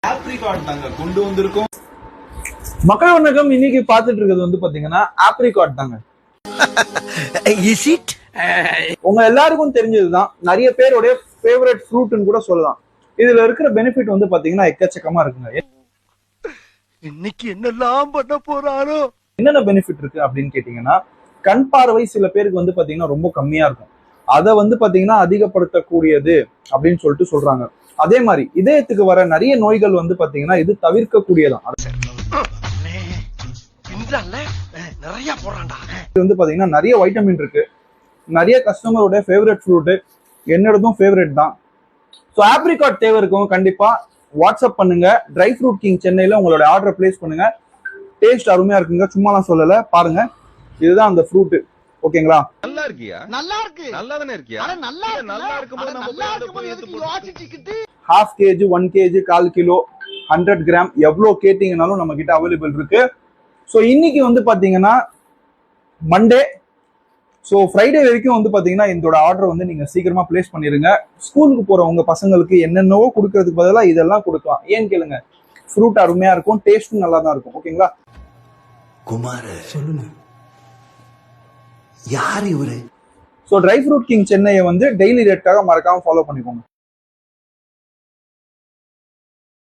Apricot தாங்க கொண்டு வந்திருக்கோம். மக்கள் வணக்கம். இன்னைக்கு பார்த்துட்டு இருக்கிறது வந்து பாத்தீங்கன்னா ஆப்ரிகாட் தாங்க. உங்க எல்லாருக்கும் தெரிஞ்சதுதான், நிறைய பேருடைய ஃபேவரட் ஃப்ரூட்னு கூட சொல்லலாம். இதுல இருக்கிற பெனிஃபிட் வந்து பாத்தீங்கன்னா எக்கச்சக்கமா இருக்குங்க. இன்னைக்கு என்னெல்லாம் பண்ண போறாரோ. என்னென்ன பெனிஃபிட் இருக்கு அப்படின்னு கேட்டீங்கன்னா, கண் பார்வை சில பேருக்கு வந்து பாத்தீங்கன்னா ரொம்ப கம்மியா இருக்கும். அதை வந்து பாத்தீங்கன்னா அதிகப்படுத்தக்கூடியது அப்படின்னு சொல்லிட்டு சொல்றாங்க. அதே மாதிரி இதயத்துக்கு வர நிறைய நோய்கள் வந்து பாத்தீங்கன்னா இது தவிர்க்கக்கூடியதான். இது வந்து பாத்தீங்கன்னா நிறைய வைட்டமின் இருக்கு. நிறைய கஸ்டமரோட ஃபேவரட் ஃப்ரூட், என்னோடதும் ஃபேவரட் தான். ஸோ ஆப்ரிகாட் தேவை இருக்கும், கண்டிப்பா வாட்ஸ்அப் பண்ணுங்க. ட்ரை ஃப்ரூட் கிங் சென்னையில உங்களோட ஆர்டர் பிளேஸ் பண்ணுங்க. டேஸ்ட் அருமையா இருக்குங்க, சும்மாலாம் சொல்லல. பாருங்க, இதுதான் அந்த ஃப்ரூட். ஓகேங்களா? நல்லா இருக்கியா? நல்லா இருக்கு. நல்லா தானே இருக்கியா? நல்லா இருக்கும்போது நம்ம யோசிச்சுக்கிட்டு ½ kg 1 kg 1/4 கிலோ 100 கிராம் எவ்வளவு கேட்டீங்கன்னாலும் நம்ம கிட்ட அவைலபிள் இருக்கு. ஸோ இன்னைக்கு வந்து பாத்தீங்கன்னா மண்டே. ஸோ ஃப்ரைடே வரைக்கும் வந்து பாத்தீங்கன்னா இதோட ஆர்டர் வந்து நீங்க சீக்கிரமா பிளேஸ் பண்ணிருங்க. ஸ்கூலுக்கு போற உங்க பசங்களுக்கு என்னென்னவோ கொடுக்கறதுக்கு பதிலாக இதெல்லாம் கொடுக்கலாம். ஏன்னு கேளுங்க, ஃப்ரூட் அருமையா இருக்கும், டேஸ்டும் நல்லா தான் இருக்கும். ஓகேங்களா? குமார் சொல்லுங்க, யார் இவரு? ஸோ ட்ரை ஃப்ரூட் கிங் சென்னையை வந்து டெய்லி ரேட்டாக மறக்காம ஃபாலோ பண்ணிக்கோங்க.